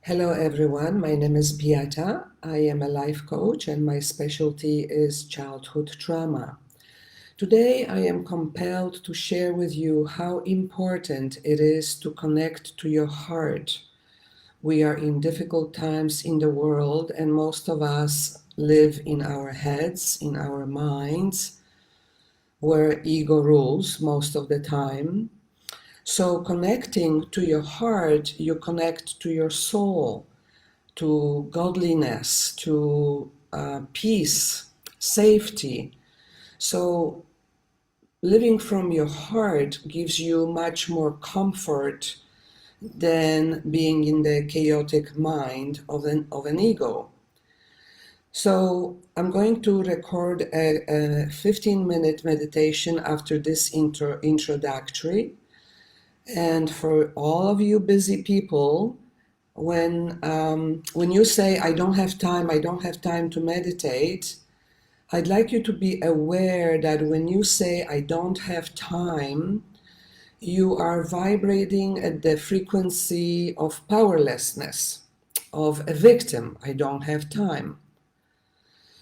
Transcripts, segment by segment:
Hello everyone, my name is Beata. I am a life coach and my specialty is childhood trauma. Today I am compelled to share with you how important it is to connect to your heart. We are in difficult times in the world and most of us live in our heads, in our minds, where ego rules most of the time. So connecting to your heart, you connect to your soul, to godliness, to peace, safety. So living from your heart gives you much more comfort than being in the chaotic mind of an ego. So I'm going to record a 15-minute meditation after this introductory. And for all of you busy people, when you say, I don't have time to meditate, I'd like you to be aware that when you say, I don't have time, you are vibrating at the frequency of powerlessness, of a victim. I don't have time.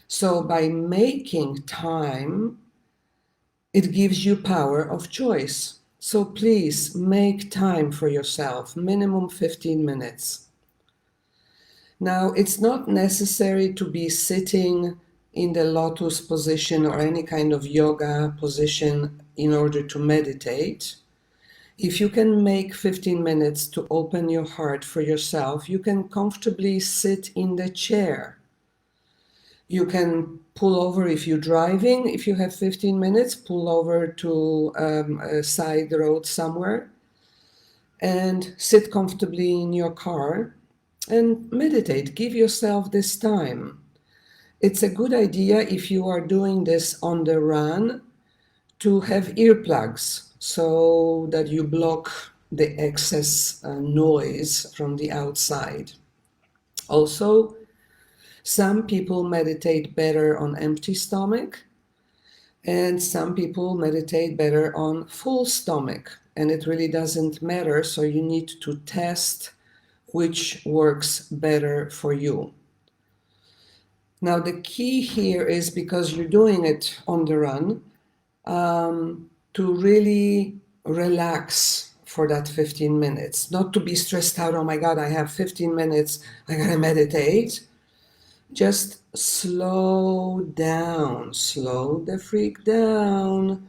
So by making time, it gives you power of choice. So please make time for yourself, minimum 15 minutes. Now, it's not necessary to be sitting in the lotus position or any kind of yoga position in order to meditate. If you can make 15 minutes to open your heart for yourself, you can comfortably sit in the chair. You can pull over if you're driving. If you have 15 minutes, pull over to a side road somewhere and sit comfortably in your car and meditate. Give yourself this time. It's a good idea if you are doing this on the run to have earplugs so that you block the excess noise from the outside. Also, some people meditate better on empty stomach and some people meditate better on full stomach, and it really doesn't matter, so you need to test which works better for you. Now, the key here is, because you're doing it on the run, to really relax for that 15 minutes, not to be stressed out. Oh my God, I have 15 minutes, I gotta meditate. Just slow down, slow the freak down,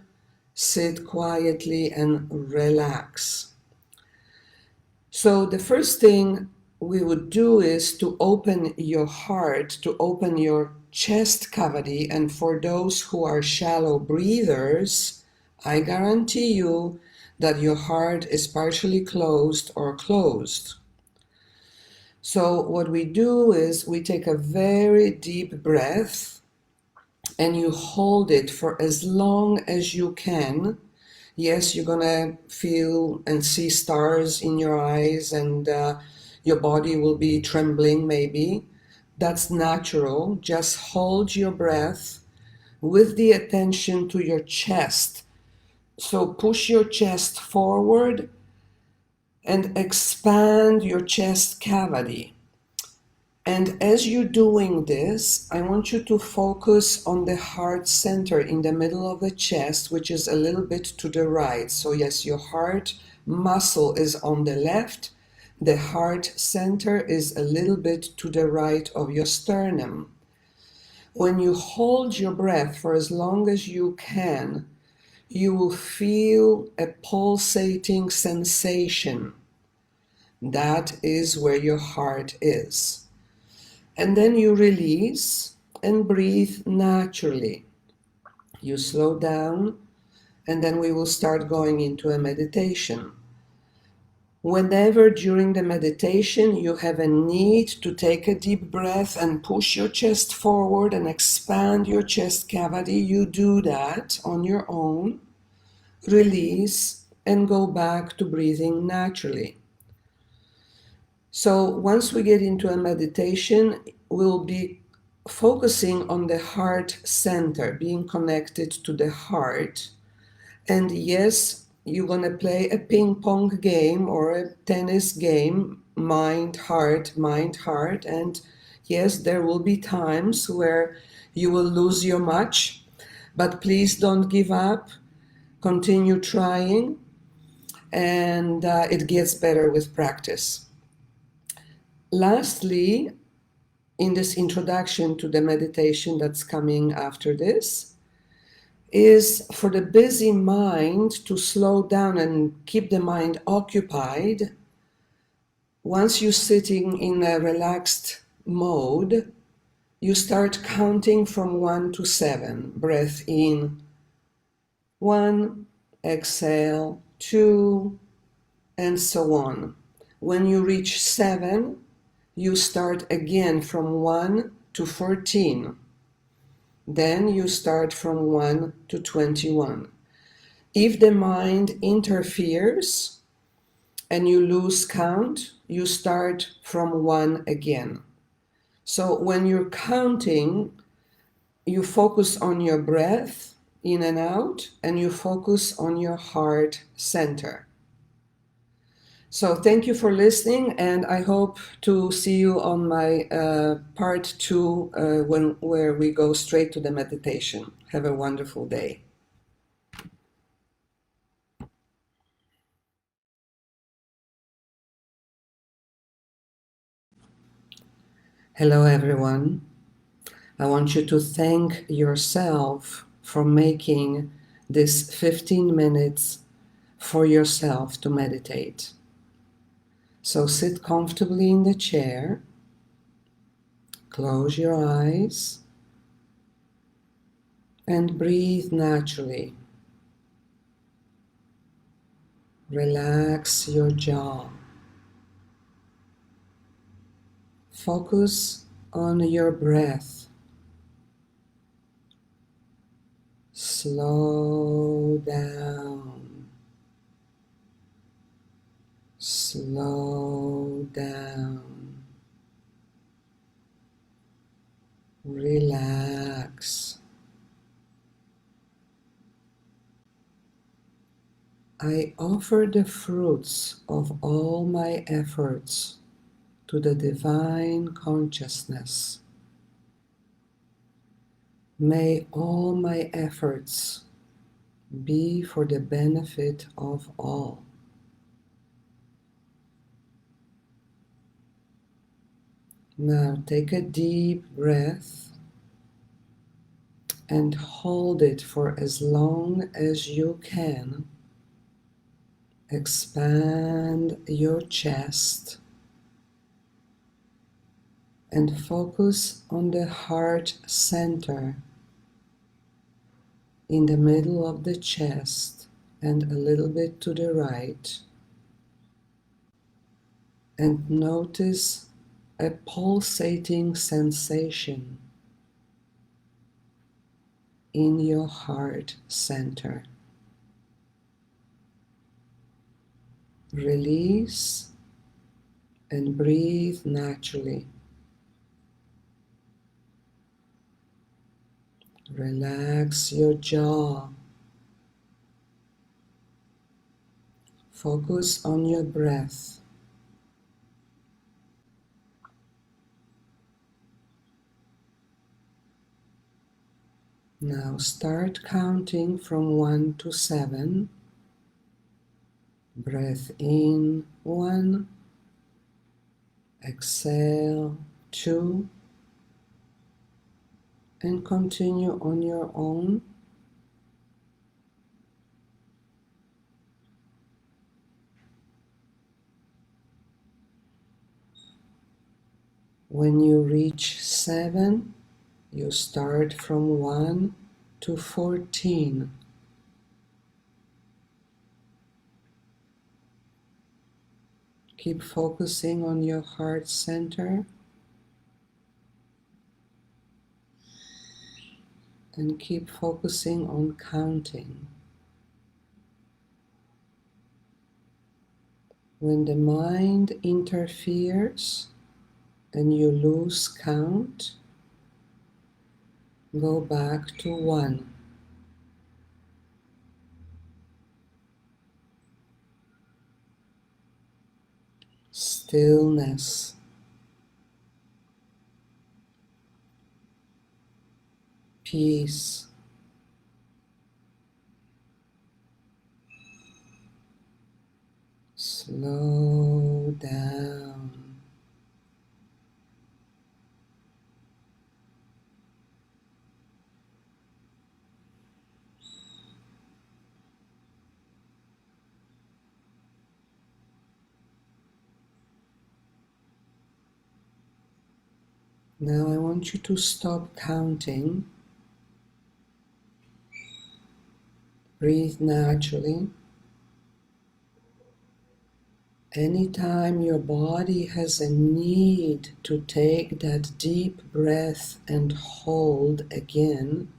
sit quietly and relax. So the first thing we would do is to open your heart, to open your chest cavity. And for those who are shallow breathers, I guarantee you that your heart is partially closed or closed. So what we do is we take a very deep breath and you hold it for as long as you can. Yes, you're gonna feel and see stars in your eyes and your body will be trembling maybe. That's natural. Just hold your breath with the attention to your chest. So push your chest forward and expand your chest cavity. And as you're doing this, I want you to focus on the heart center in the middle of the chest, which is a little bit to the right. So yes, your heart muscle is on the left. The heart center is a little bit to the right of your sternum. When you hold your breath for as long as you can, you will feel a pulsating sensation. That is where your heart is. And then you release and breathe naturally. You slow down, and then we will start going into a meditation. Whenever during the meditation you have a need to take a deep breath and push your chest forward and expand your chest cavity, you do that on your own. Release and go back to breathing naturally. So once we get into a meditation, we'll be focusing on the heart center, being connected to the heart. And yes, you're going to play a ping pong game or a tennis game, mind, heart. And yes, there will be times where you will lose your match, but please don't give up. Continue trying, and it gets better with practice. Lastly, in this introduction to the meditation that's coming after this, is for the busy mind to slow down and keep the mind occupied. Once you're sitting in a relaxed mode, you start counting from 1 to 7. Breath in, 1, exhale, 2, and so on. When you reach 7, you start again from 1 to 14. Then you start from 1 to 21. If the mind interferes and you lose count, you start from 1 again. So when you're counting, you focus on your breath in and out, and you focus on your heart center. So thank you for listening, and I hope to see you on my part 2 where we go straight to the meditation. Have a wonderful day. Hello everyone. I want you to thank yourself for making this 15 minutes for yourself to meditate. So sit comfortably in the chair, close your eyes, and breathe naturally. Relax your jaw. Focus on your breath. Slow down. Slow down. Relax. I offer the fruits of all my efforts to the divine consciousness. May all my efforts be for the benefit of all. Now take a deep breath and hold it for as long as you can. Expand your chest and focus on the heart center in the middle of the chest and a little bit to the right. And notice a pulsating sensation in your heart center. Release and breathe naturally. Relax your jaw. Focus on your breath. Now start counting from 1 to 7. Breath in, 1. Exhale, 2. And continue on your own. When you reach 7, you start from 1 to 14. Keep focusing on your heart center and keep focusing on counting. When the mind interferes and you lose count, go back to 1. stillness, peace. Slow down. Now I want you to stop counting. Breathe naturally. Anytime your body has a need to take that deep breath and hold again,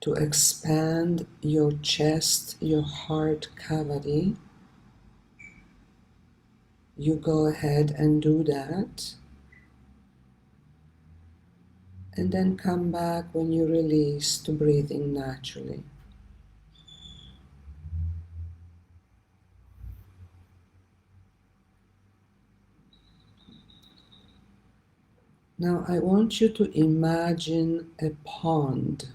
to expand your chest, your heart cavity, you go ahead and do that. And then come back when you release to breathing naturally. Now I want you to imagine a pond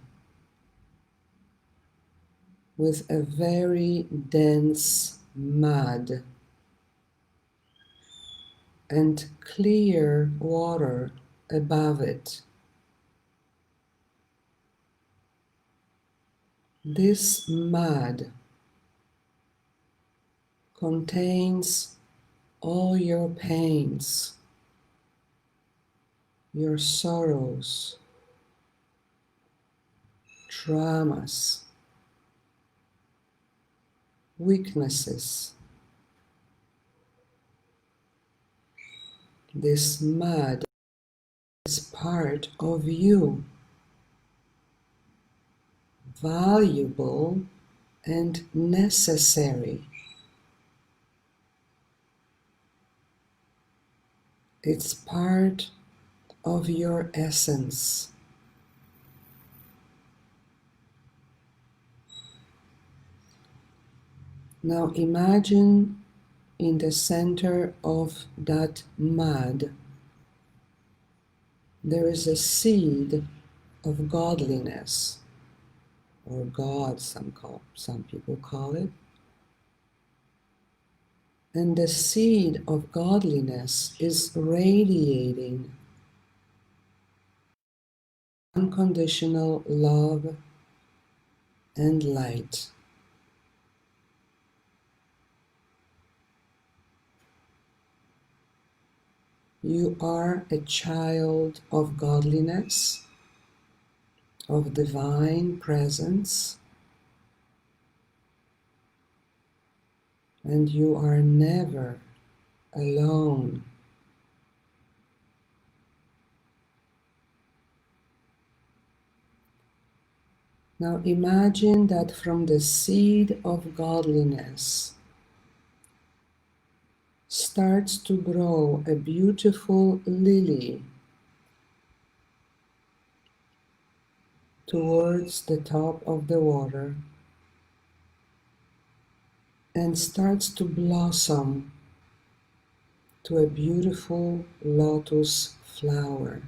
with a very dense mud and clear water above it. This mud contains all your pains, your sorrows, traumas, weaknesses. This mud is part of you, valuable and necessary. It's part of your essence. Now imagine in the center of that mud there is a seed of godliness, or God, some people call it. And the seed of godliness is radiating unconditional love and light. You are a child of godliness, of divine presence, and you are never alone. Now imagine that from the seed of godliness starts to grow a beautiful lily towards the top of the water and starts to blossom to a beautiful lotus flower.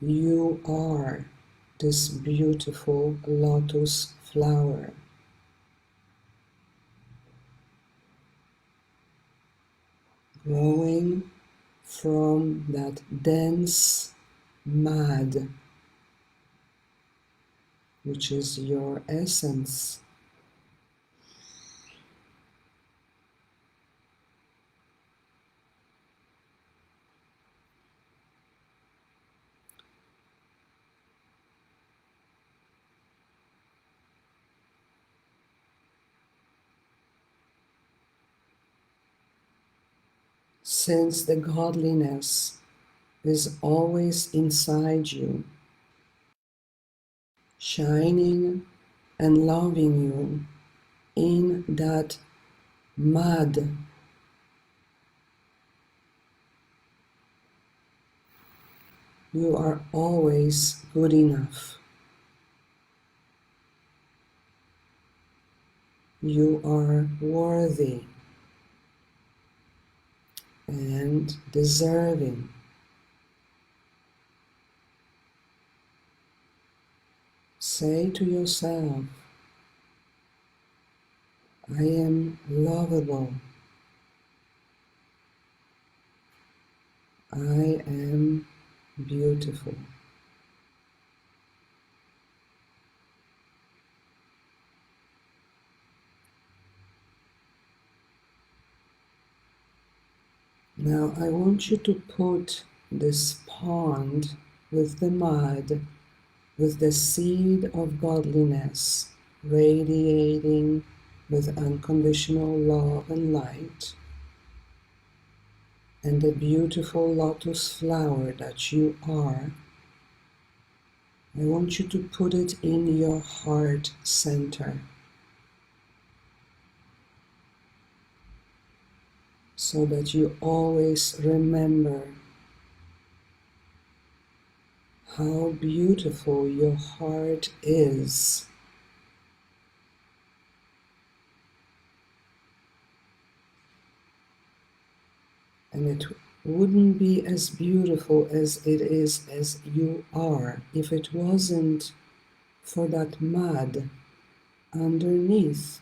You are this beautiful lotus flower. Growing from that dense mud, which is your essence. Since the godliness is always inside you, shining and loving you in that mud, you are always good enough. You are worthy and deserving. Say to yourself, I am lovable. I am beautiful. Now I want you to put this pond with the mud, with the seed of godliness, radiating with unconditional love and light, and the beautiful lotus flower that you are. I want you to put it in your heart center so that you always remember how beautiful your heart is. And it wouldn't be as beautiful as it is as you are if it wasn't for that mud underneath.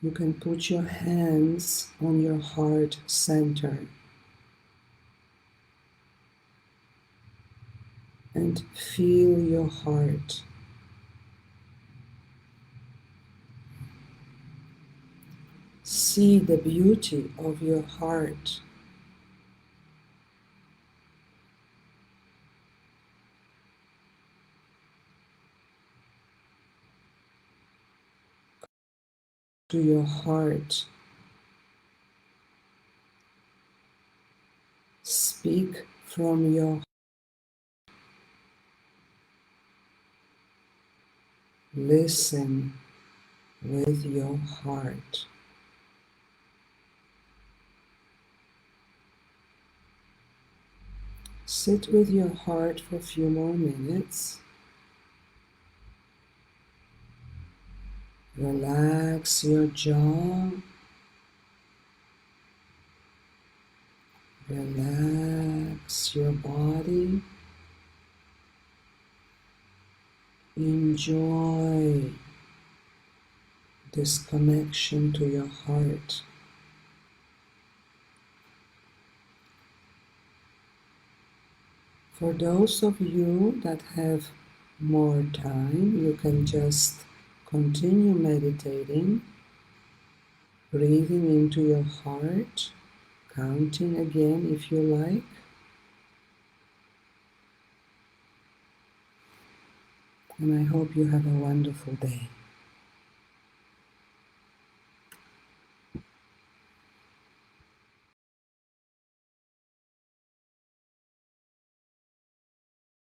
You can put your hands on your heart center and feel your heart. See the beauty of your heart. To your heart. Speak from your listen with your heart. Sit with your heart for a few more minutes. Relax your jaw. Relax your body. Enjoy this connection to your heart. For those of you that have more time, you can just continue meditating, breathing into your heart, counting again if you like. And I hope you have a wonderful day.